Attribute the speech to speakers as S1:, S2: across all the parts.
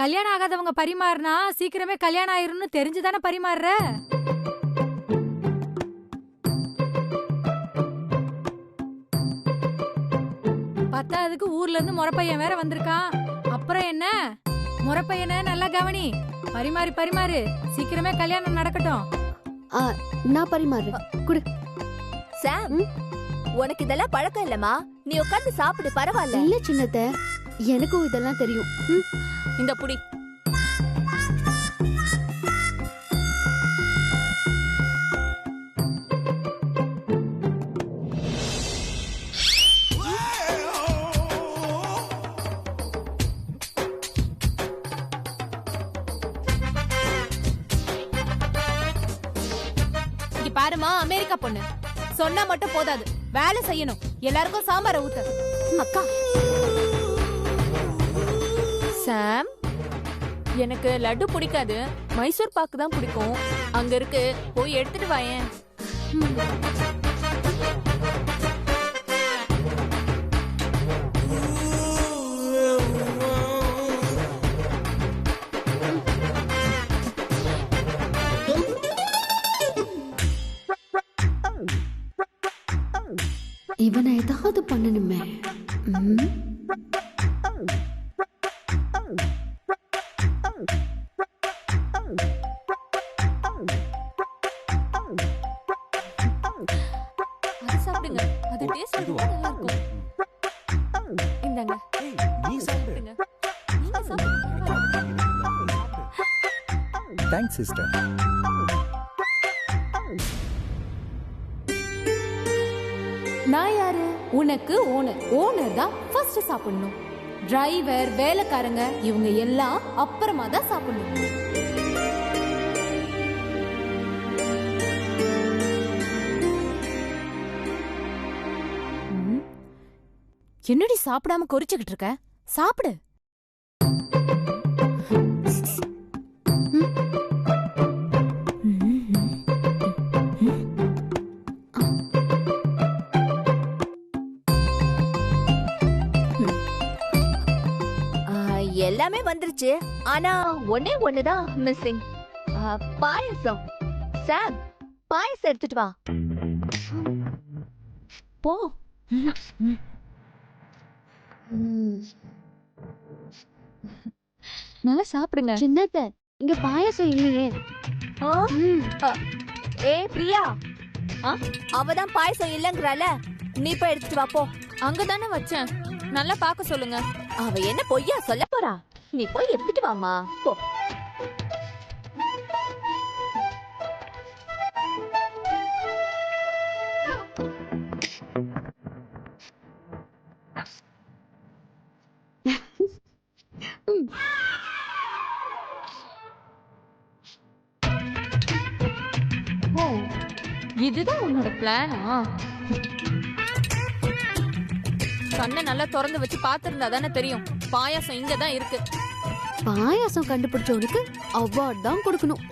S1: கல்யாணம் ஆகாதவங்க பரிமாறினா சீக்கிரமே கல்யாணம் ஆயிரும்னு தெரிஞ்சுதானே பரிமாறுற. பத்தாவதுக்கு ஊர்ல இருந்து முறப்பையன் வேற வந்திருக்கான். அப்புறம் என்ன, முறப்பையனை நல்லா கவனி. பரிமாறி பரிமாறு, சீக்கிரமே கல்யாணம் நடக்கட்டும்.
S2: நான் பரிமாறு குடு.
S3: சாம், உனக்கு இதெல்லாம் பழக்கம் இல்லமா? நீ உட்கார்ந்து சாப்பிடு, பரவாயில்ல.
S2: இல்ல சின்னத்த, எனக்கும் இதெல்லாம் தெரியும்.
S3: இந்த புடி.
S4: பாருமா, அமெரிக்கா பொண்ணு சொன்னா மட்டும் போதாது, வேலை செய்யணும். எல்லாருக்கும் சாம்பார ஊத்து.
S3: அக்கா சாம், எனக்கு லட்டு பிடிக்காது, மைசூர் பாக்கு தான் பிடிக்கும். அங்க இருக்கு, போய் எடுத்துட்டு வாயேன்.
S2: இவனை ஏதாவது பண்ணணுமே.
S3: அது சாப்பிடுங்க, அது டேஸ்ட் நல்லா இருக்கும். இந்தாங்க, நீ சாப்பிடுங்க. நீங்க சாப்பிடுங்க.
S5: Thanks sister.
S4: நான் யாரு? உனக்கு ஓனர். ஓனர் தான் ஃபர்ஸ்ட் சாப்பிடணும். டிரைவர், வேலைக்காரங்க இவங்க எல்லாம் அப்புறமா தான் சாப்பிடணும். என்னடி சாப்பிடாம கொறிச்சுக்கிட்டு இருக்க? சாப்பிடு.
S3: எல்லாமே வந்துருச்சு, ஆனா ஒன்னே ஒண்ணுதான் மிஸ்ஸிங். பாயசம். சாம், பாயசம் எடுத்துட்டு வா போ. நல்லா சாப்பிடுங்க.
S2: சின்னத்த, இங்க பாயாசம் இல்லையே.
S3: ஏ பிரியா, அவதான் பாயசம் இல்லங்கறால, நீ போய் எடுத்துட்டு வா போ.
S4: அங்கதானே வச்சேன், நல்லா பாக்க சொல்லுங்க.
S3: அவ என்ன பொய்யா சொல்ல போறா? நீ போய் எடுத்துட்டு வாமா போ.
S4: இதுதான் உன்னோட பிளானா? கண்ணை நல்லா திறந்து வச்சு பாத்திருந்தா தானே தெரியும். பாயாசம் இங்கதான் இருக்கு.
S2: பாயாசம் கண்டுபிடிச்சவனுக்கு அவார்ட் தான் கொடுக்கணும்.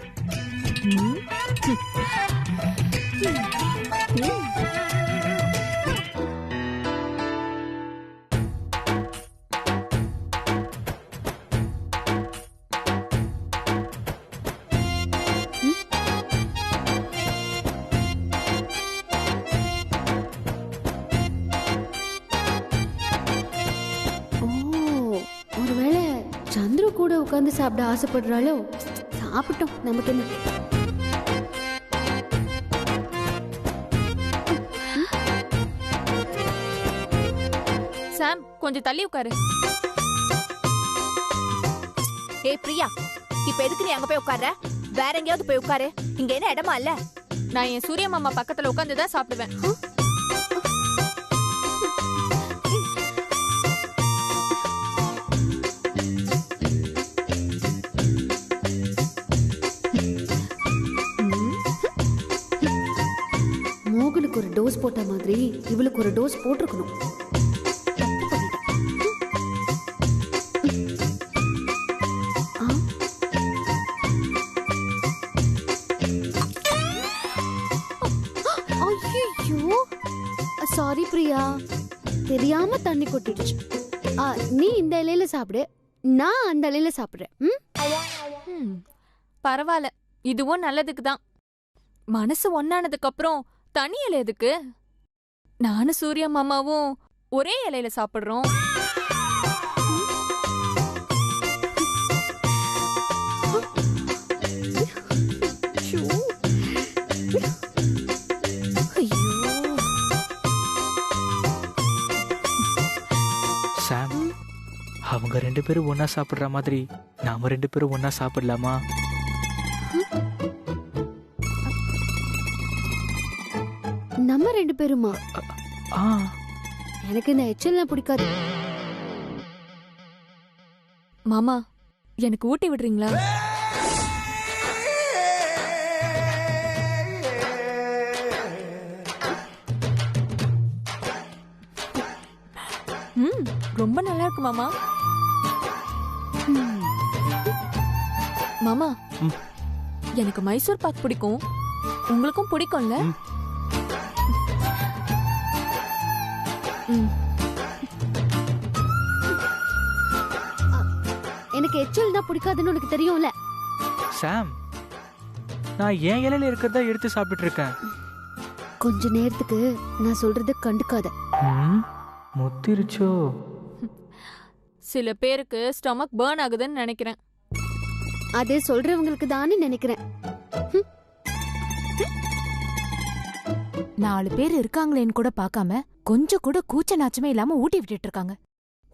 S2: சந்துரு கூட உட்கார்ந்து சாப்பிட ஆசைப்படுறாளோ? சாப்பிட்டோம், நமக்கு என்ன.
S4: சாம், கொஞ்சம் தள்ளி உட்காரு.
S3: ஏ பிரியா, இப்ப எதுக்கு நீ அங்க போய் உட்கார்ற? வேற எங்கேயாவது போய் உட்காரு, இங்க என்ன இடமா இல்ல.
S4: நான் என் சூரிய மாமா பக்கத்துல உட்கார்ந்துதான் சாப்பிடுவேன்.
S2: மோகனுக்கு ஒரு டோஸ் போட்ட மாதிரி இவளுக்கு ஒரு டோஸ் போட்டிருக்கணும். ஐயோ, சாரி பிரியா, தெரியாம தண்ணி கொட்டிடுச்சு. நீ இந்த இலையில சாப்பிடு, நான் அந்த இலையில சாப்பிடுறேன்.
S3: பரவாயில்ல, இதுவும் நல்லதுக்கு தான். மனசு ஒன்னானதுக்கு அப்புறம் தனி இலை எதுக்கு? நானும் சூர்யா மாமாவும் ஒரே இலையில சாப்பிடுறோம்.
S5: சாம், அவங்க 2 பேரும் ஒன்னா சாப்பிடுற மாதிரி நாம 2 பேரும் ஒன்னா சாப்பிடலாமா?
S2: நம்ம 2 பேருமா?
S5: ஆ,
S2: எனக்கு இந்த எச்சல்லாம் பிடிக்காது.
S3: மாமா, எனக்கு ஊட்டி விடுறீங்களா? ரொம்ப நல்லா இருக்கு மாமா. மாமா, எனக்கு மைசூர் பாக் பிடிக்கும், உங்களுக்கும் பிடிக்கும்ல?
S2: எனக்கு எச்சல் தான் பிடிக்காதுன்னு உனக்கு தெரியும்ல.
S5: சாம், நான் என் இலையில இருக்கிறதா எடுத்து சாப்பிட்டு இருக்கேன்.
S2: கொஞ்ச நேரத்துக்கு நான் சொல்றத கண்டுக்காத.
S5: முத்திருச்சோ?
S3: சில பேருக்கு ஸ்டொமக் பர்ன் ஆகுதுன்னு நினைக்கிறேன்.
S2: அதே சொல்றவங்களுக்கு தானே நினைக்கிறேன்.
S4: 4 பேர் இருக்காங்களேன்னு கூட பார்க்காம கொஞ்சம் கூட கூச்ச நாச்சமே இல்லாம ஊட்டி விட்டுட்டு இருக்காங்க.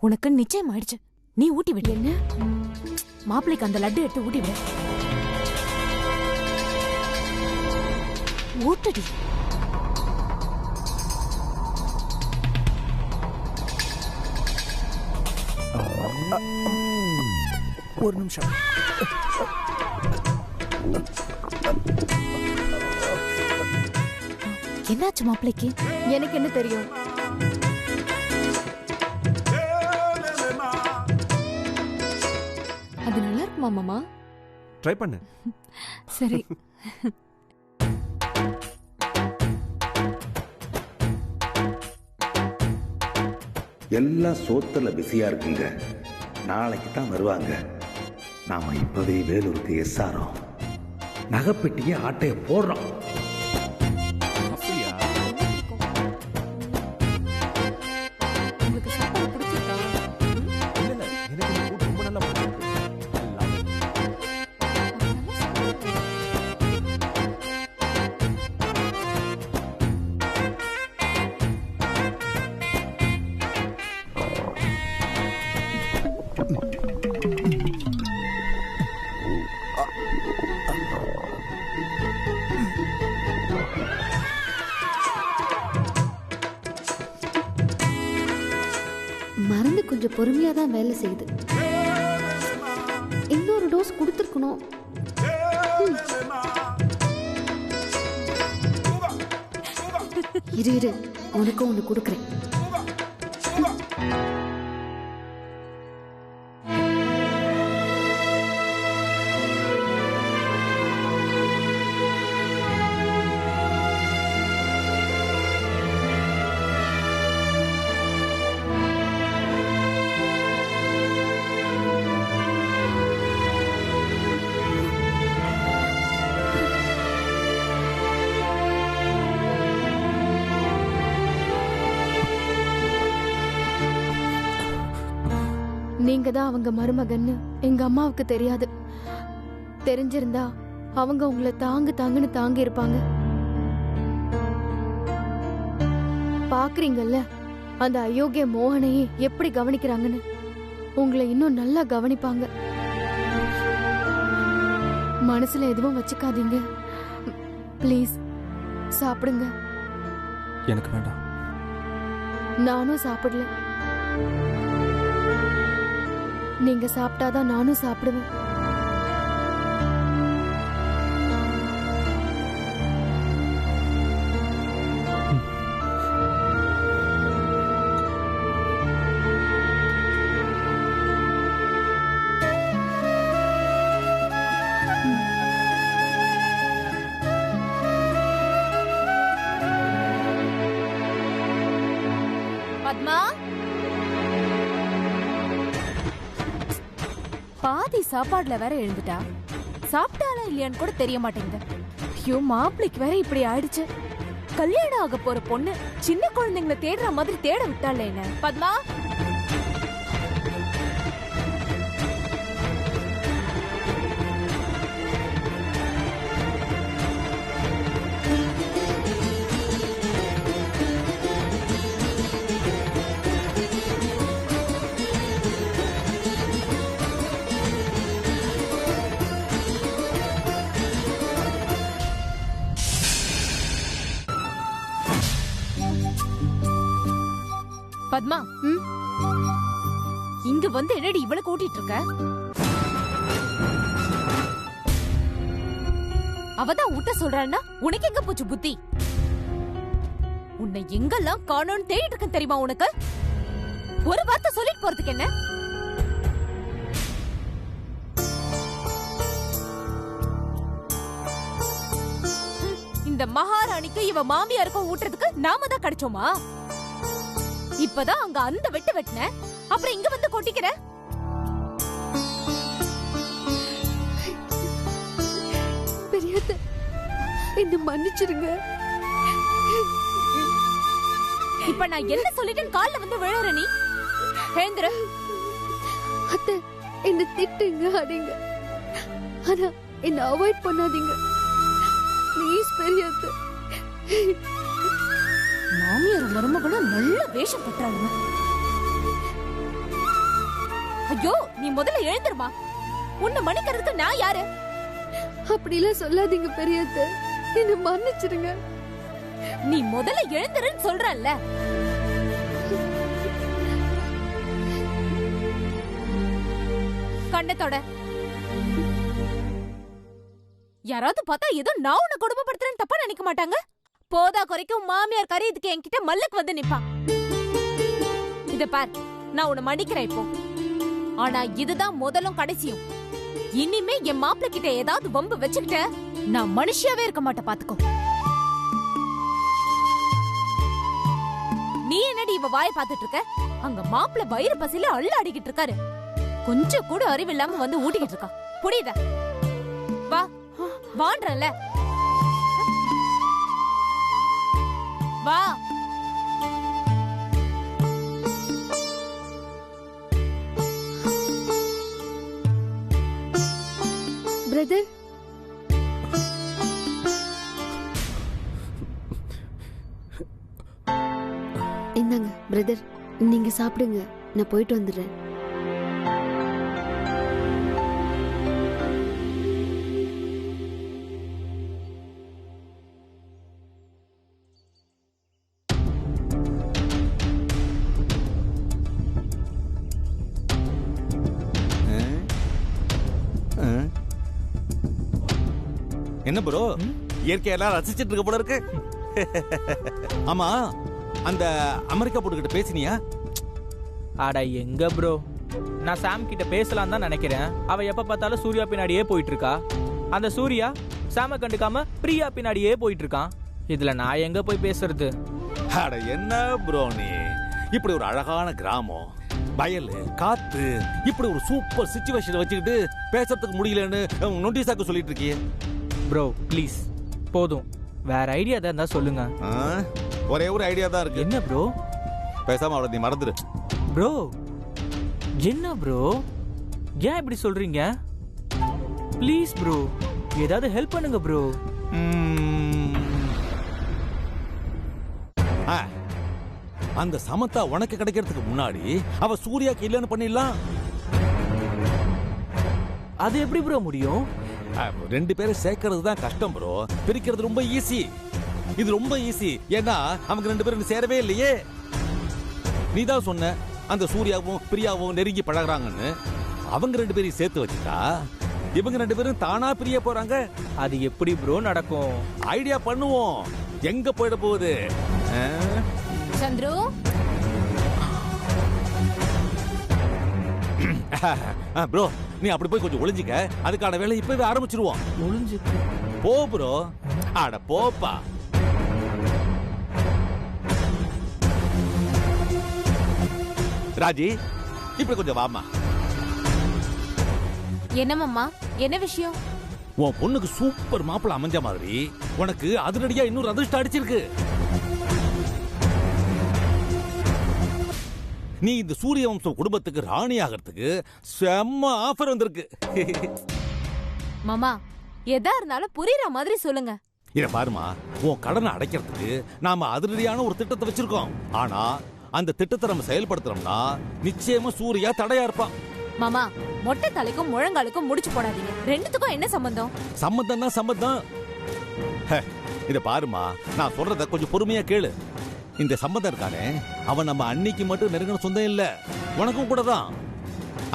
S4: உனக்கு நிச்சயம் ஆயிடுச்சு, நீ ஊட்டி விடு. என்ன மாப்பிள்ளைக்கு அந்த லட்டு எடுத்து ஊட்டி விடு. ஊட்டடி.
S6: ஒரு நிமிஷம்.
S4: என்னாச்சு மாப்பிள்ளைக்கு?
S3: எனக்கு என்ன தெரியும்? அது நல்லா இருக்குமா மாமா?
S6: ட்ரை பண்ணு.
S3: சரி.
S7: எல்லாம் சோத்துல பிஸியா இருக்குங்க. நாளைக்கு தான் வருவாங்க. நாம இப்பவே வேலூருக்கு எஸ்ஆரோம் நகைப்பெட்டியை ஆட்டைய போடுறோம்.
S6: அப்படியா?
S3: உங்களுக்கு சாப்பாடு பிடிச்சிருக்கா?
S6: இல்ல இல்ல, எனக்கு இந்த food ரொம்ப நல்லா பிடிச்சிருக்கு.
S2: மருந்து கொஞ்சம் பொறுமையா தான் வேலை செய்யுது. இன்னொரு டோஸ் கொடுத்துருக்கணும். இரு இரு, உனக்கும் ஒண்ணு கொடுக்குறேன். நீங்க தான் அவங்க மருமகன்னு எங்க அம்மாவுக்கு தெரியாது. தெரிஞ்சிருந்தா அவங்க உங்களை தாங்குன்னு தாங்கி இருப்பாங்க. பாக்குறீங்கல்ல அந்த அயோக்கிய மோகனையே எப்படி கவனிக்கிறாங்கன்னு. உங்களை இன்னும் நல்லா கவனிப்பாங்க. மனசுல எதுவும் வச்சுக்காதீங்க. ப்ளீஸ் சாப்பிடுங்க.
S6: எனக்கு வேண்டாம்.
S2: நானும் சாப்பிடல. நீங்க சாப்பிட்டாதான் நானும் சாப்பிடுவேன்.
S3: பத்மா,
S4: பாதி சாப்பாடுல வேற எழுந்துட்டா. சாப்பிட்டாலா இல்லையான்னு கூட தெரிய மாட்டேங்குது. ஐயோ, மாப்பிளைக்கு வேற இப்படி ஆயிடுச்சு. கல்யாணம் ஆக போற பொண்ணு சின்ன குழந்தைங்களை தேடுற மாதிரி தேட விட்டால என்ன? பத்மா, பத்மா, இங்க வந்து என்னடி இவளை கூட்டிட்டு இருக்க? அவதான் விட்ட சொல்றான்னா உனக்கு எங்க போச்சு புத்தி? உன்னை எங்கெல்லாம் காணோன்னு தேடிட்டு இருக்கேன் தெரியுமா உனக்கு? ஒரு வார்த்தை சொல்லிட்டு போறதுக்கு என்ன? இந்த மகாராணிக்கு இவ மாமியாருக்கும் ஊட்டுறதுக்கு நாம தான் கிடைச்சோமா? இப்பதான் அங்க அந்த வெட்டு வெட்டின, அப்புறம் இங்க வந்து கொட்டிக்கிற.
S2: பெரியத்த, என்ன மன்னிச்சிருங்க.
S4: இப்ப நான் என்ன சொல்லிட்டேன் கால்ல வந்து விழுற நீ? எழுந்துரு.
S2: அத்தை, என்ன திட்டுங்க, அடிங்க, ஆனா என்ன அவாய்ட் பண்ணாதீங்க ப்ளீஸ் பெரியத்த.
S4: மாமியார் மருமகளும் நல்ல வேஷம் கட்டுறாளுங்க. ஐயோ, நீ முதல்ல எழுந்துருமா. உன்னை மன்னிக்கிறதுக்கு நான் யாரு?
S2: அப்படிலாம் சொல்லாதீங்க பெரியத்த, என்ன மன்னிச்சிருங்க.
S4: நீ முதல்ல எழுந்துருன்னு சொல்றல்ல. கண்ணத்தோட யாராவது பார்த்தா ஏதோ நான் உன்னை கொடுமைப்படுத்துறேன்னு தப்பா நினைக்க மாட்டாங்க? போதா குறைக்கும் மாமியார் கறி இதுக்கு என்கிட்ட மல்லுக்கு வந்து நிப்பா. இத பார், நான் உன்னை மன்னிக்கிறேன் இப்போ. ஆனா இதுதான் முதலும் கடைசியும். இனிமே என் மாப்பிள்ள கிட்ட ஏதாவது வம்பு வச்சுக்கிட்ட நான் மனுஷியாவே இருக்க மாட்டேன், பாத்துக்கோ. நீ என்னடி இவ வாயை பாத்துட்டு இருக்க? அங்க மாப்பிள்ள வயிறு பசியில அள்ள அடிக்கிட்டு இருக்காரு. கொஞ்சம் கூட அறிவு இல்லாம வந்து ஊட்டிக்கிட்டு இருக்கா. புரியுதா? வா வான்றல. வா.
S2: பிரதர், இந்தாங்க பிரதர், நீங்க சாப்பிடுங்க, நான் போயிட்டு வந்துடுறேன்.
S6: என்ன ப்ரோ, இயற்கையெல்லாம் ரசிச்சிட்டு இருக்க போல இருக்கு. ஆமா, அந்த அமெரிக்கா பொண்ணுகிட்ட பேசினியா?
S5: ஆடா எங்க ப்ரோ, நான் சாம் கிட்ட பேசலாம் தான் நினைக்கிறேன். அவ எப்ப பார்த்தாலும் சூர்யா பின்னாடியே போயிட்டு இருக்கா. அந்த சூர்யா சாம கண்டுக்காம பிரியா பின்னாடியே போயிட்டு இருக்கான். இதுல நான் எங்க போய் பேசுறது?
S6: அட என்ன ப்ரோ நீ, இப்படி ஒரு அழகான கிராமம், வயல், காத்து, இப்படி ஒரு சூப்பர் சிச்சுவேஷன் வச்சுக்கிட்டு பேசுறதுக்கு முடியலன்னு நோட்டீஸாக்க சொல்லிட்டு இருக்கியே.
S5: ப்ரோ ப்ளீஸ் போதும், வேற ஐடியா தான் இருந்தா சொல்லுங்க.
S6: ஒரே ஒரு ஐடியா தான் இருக்கு.
S5: என்ன ப்ரோ?
S6: பேசாம அவளை நீ மறந்துரு.
S5: ப்ரோ என்ன ப்ரோ, ஏன் இப்படி சொல்றீங்க? ப்ளீஸ் ப்ரோ, ஏதாவது ஹெல்ப் பண்ணுங்க ப்ரோ.
S6: அந்த சமத்தா உனக்கு கிடைக்கிறதுக்கு முன்னாடி அவ சூர்யாக்கு இல்லன்னு பண்ணிடலாம்.
S5: அது எப்படி ப்ரோ முடியும்?
S6: ரெண்டு பேரும் சேர்க்கறது தான் கஷ்டம் ப்ரோ, பிரிக்கிறது ரொம்ப ஈஸி. இது ரொம்ப ஈஸி, ஏன்னா அவங்க ரெண்டு பேரும் சேரவே இல்லையே. நீதான் சொன்ன அந்த சூர்யாவும் பிரியாவும் நெருங்கி பழகுறாங்கன்னு. அவங்க ரெண்டு பேரையும் சேர்த்து வச்சுட்டா இவங்க ரெண்டு பேரும் தானா பிரிய போறாங்க.
S5: அது எப்படி ப்ரோ நடக்கும்?
S6: ஐடியா பண்ணுவோம். எங்க போயிட போகுது?
S4: சந்துரு,
S6: ப்ரோ நீ அப்படி போய் கொஞ்சம் ஒளிஞ்சிக்க. அதுக்கான வேலை இப்பவே ஆரம்பிச்சிருவோம்.
S5: ஒளிஞ்சுக்கு
S6: போ ப்ரோ. அட போப்பா. ராஜி இப்படி கொஞ்சம் வாமா.
S4: என்ன மாமா, என்ன விஷயம்?
S6: உன் பொண்ணுக்கு சூப்பர் மாப்பிள அமைஞ்ச மாதிரி உனக்கு அதிரடியா இன்னொரு அதிர்ஷ்டம் அடிச்சிருக்கு. நீ இந்த சூரிய வம்சம் குடும்பத்துக்கு ராணி ஆகிறதுக்கு செம்ம ஆஃபர் வந்திருக்கு.
S4: மாமா, எதா இருந்தாலும் புரியுற மாதிரி சொல்லுங்க.
S6: இத பாருமா, உன் கடனை அடைக்கிறதுக்கு நாம அதிரடியான ஒரு திட்டத்தை வச்சிருக்கோம். ஆனா அந்த திட்டத்தை நம்ம செயல்படுத்துறோம்னா நிச்சயமா சூர்யா தடையா இருப்பான்.
S4: மாமா, மொட்டை தலைக்கும் முழங்காலுக்கும் முடிச்சு போடாதீங்க. ரெண்டுத்துக்கும் என்ன சம்பந்தம்?
S6: சம்பந்தம்னா சம்பந்தம். இத பாருமா, நான் சொல்றத கொஞ்சம் பொறுமையா கேளு. இந்த சம்பந்தம் இருக்கானே, அவன் நம்ம அன்னைக்கு மட்டும் நெருங்கின சொந்தம் இல்ல, உனக்கும் கூட தான்.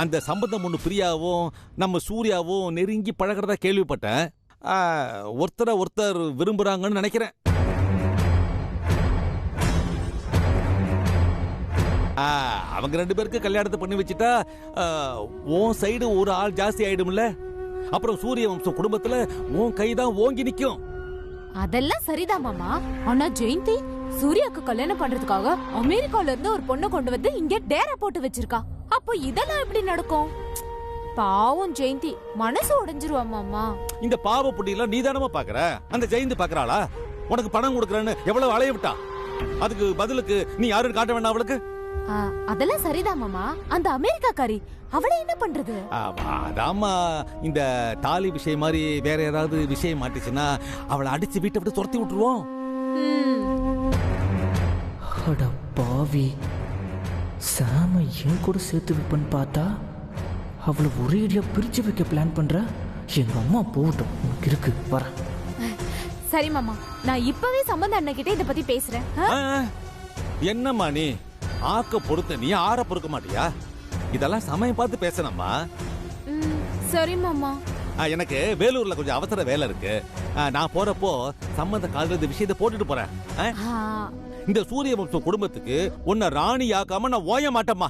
S6: அந்த சம்பந்தம் ஒண்ணு பிரியாவும் நம்ம சூர்யாவும் நெருங்கி பழகிறதா கேள்விப்பட்டேன். ஒருத்தரை ஒருத்தர் விரும்புறாங்கன்னு நினைக்கிறேன். அவங்க 2 பேருக்கு கல்யாணத்தை பண்ணி வச்சுட்டா உன் சைடு ஒரு ஆள் ஜாஸ்தி ஆயிடும்ல. அப்புறம் சூரிய வம்சம் குடும்பத்துல உன் கைதான் ஓங்கி நிக்கும்.
S4: அதெல்லாம் சரிதான் மாமா. ஆனா ஜெயந்தி சூர்யாக்கு கல்யாணம் பண்றதுக்காக அமெரிக்கால இருந்து ஒரு பொண்ணை கொண்டு வந்து இங்க டேரா போட்டு வச்சிருக்கா. அப்போ இதெல்லாம் எப்படி நடக்கும்? பாவம் ஜெயந்தி மனசு உடைஞ்சிருவா மாமா.
S6: இந்த பாவ புட்டியெல்லாம் நீதானமா பாக்குற, அந்த ஜெயந்தி பாக்குறாளா? உனக்கு பணம் கொடுக்கறேன்னு எவ்வளவு அலைய விட்டா, அதுக்கு பதிலுக்கு நீ யாருன்னு காட்ட வேண்டாம் அவளுக்கு?
S4: அதெல்லாம் சரிதான் மாமா. அந்த அமெரிக்காக்காரி அவளை என்ன பண்றது?
S6: அதாமா, இந்த தாலி விஷயம் மாதிரி வேற ஏதாவது விஷயம் மாட்டிச்சுன்னா அவளை அடிச்சு வீட்டை விட்டு துரத்தி விட்டுருவோம்.
S5: அட பாவி, சாம என் கூட சேர்த்து வைப்பன்னு பார்த்தா அவளை ஒரேடியா பிரிச்சு வைக்க பிளான் பண்ற. எங்க அம்மா போகட்டும், உனக்கு இருக்கு வர.
S4: சரி மாமா, நான் இப்பவே சம்பந்த அண்ணன் கிட்ட இத பத்தி பேசுறேன்.
S6: என்னம்மா நீ ஆக்க பொறுத்த, நீ ஆற பொறுக்க மாட்டியா? இதெல்லாம் சமயம் பார்த்து பேசணும்மா.
S4: சரி மாமா.
S6: எனக்கு வேலூர்ல கொஞ்சம் அவசர வேலை இருக்கு. நான் போறப்போ சம்பந்த காலையில இந்த விஷயத்தை போட்டுட்டு போறேன். இந்த சூரிய வம்சம் குடும்பத்துக்கு உன்னை ராணி ஆக்காம நான் ஓய மாட்டேம்மா.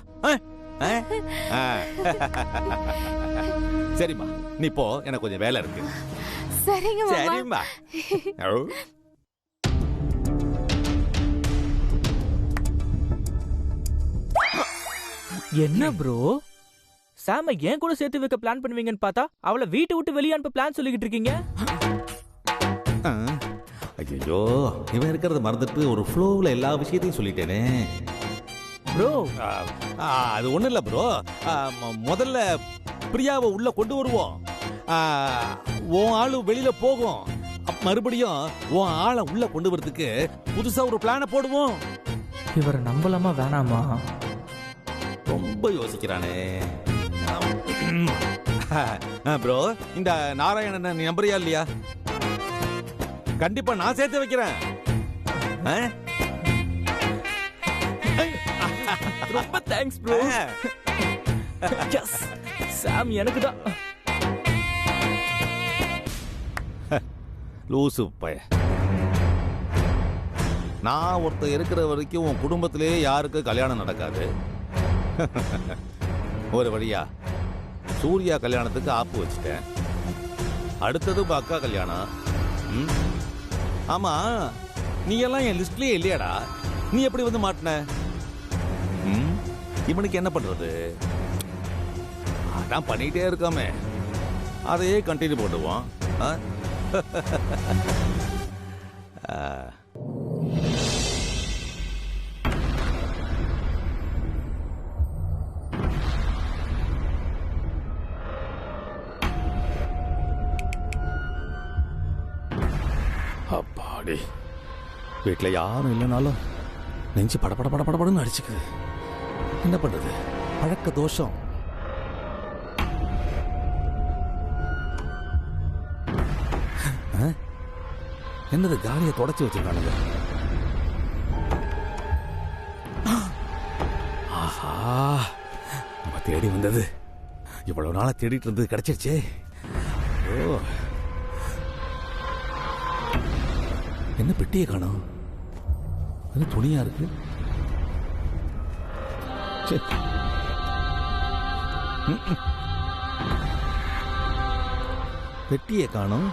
S6: சரிம்மா, நீ போ, எனக்கு கொஞ்சம் வேலை இருக்கு.
S4: சரிங்க மாமா.
S6: சரிம்மா.
S5: என்ன ப்ரோ, சாம ஏன் கூட சேர்த்து வைக்க பிளான் பண்ணுவீங்கன்னு பார்த்தா அவளை வீட்டை விட்டு வெளியே அனுப்ப பிளான் சொல்லிக்கிட்டு இருக்கீங்க.
S6: ஐயோ, இவன் இருக்கிறத மறந்துட்டு ஒரு ஃப்ளோவில் எல்லா விஷயத்தையும் சொல்லிட்டேனே
S5: ப்ரோ.
S6: அது ஒன்றும் இல்லை ப்ரோ. முதல்ல பிரியாவை உள்ள கொண்டு வருவோம். உன் ஆளு வெளியில போகும். மறுபடியும் உன் ஆளை உள்ள கொண்டு வரதுக்கு புதுசா ஒரு பிளானை போடுவோம்.
S5: இவரை நம்பலாமா வேணாமா?
S6: ரொம்ப யோசிக்கிறானே ப்ரோ. இந்த நாராயணன் நீ நம்புறியா இல்லையா? கண்டிப்பா நான் சேர்த்து வைக்கிறேன்.
S5: ரொம்ப தேங்க்ஸ் ப்ரோ. சாம் எனக்கு தான்.
S6: லூசு பைய. நான் ஒருத்தர் இருக்கிற வரைக்கும் உன் குடும்பத்திலே யாருக்கு கல்யாணம் நடக்காது. ஒரு வழியா சூர்யா கல்யாணத்துக்கு ஆப்பு வச்சுட்டேன். அடுத்தது அக்கா கல்யாணம். ஆமா, நீ எல்லாம் என் லிஸ்ட்லயே இல்லையாடா. நீ எப்படி வந்து மாட்டின? இவனுக்கு என்ன பண்றது? அதான் பண்ணிட்டே இருக்காமே, அதையே கண்டினியூ பண்ணுவான். அப்பாடி, வீட்டுல யாரும் இல்லைனாலும் நெஞ்சு படபட படபடன்னு அடிச்சுக்குது. என்ன பண்றது? பழக்க தோஷம். என்னது காலியை தொடச்சி வச்சிருக்கானுங்க? ஆஹா, நம்ம தேடி வந்தது இவ்வளவு நாளா தேடிட்டு இருந்தது கிடைச்சிருச்சே. ஓ, என்ன பெட்டியை காணோம்? அது துணியா இருக்கு. பெட்டியை காணோம்.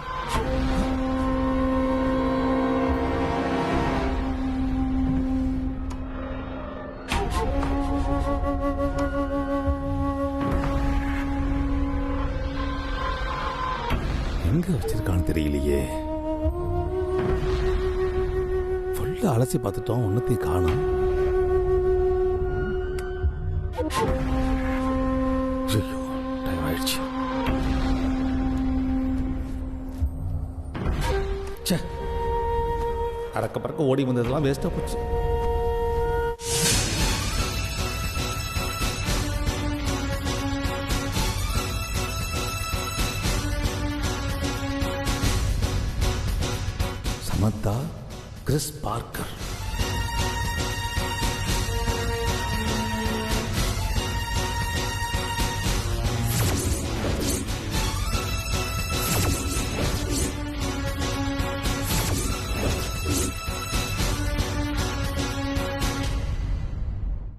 S6: எங்க வச்சிருக்கான்னு தெரியலையே. ஃபுல்லா அலசி பார்த்துட்டோம், ஒன்னத்தையும் காணோம். ஐயோ, டைம் ஆயிடுச்சு. ச்சே, அறக்க பறக்க ஓடி வந்ததெல்லாம் வேஸ்டா போச்சு. Samantha, Chris Parker.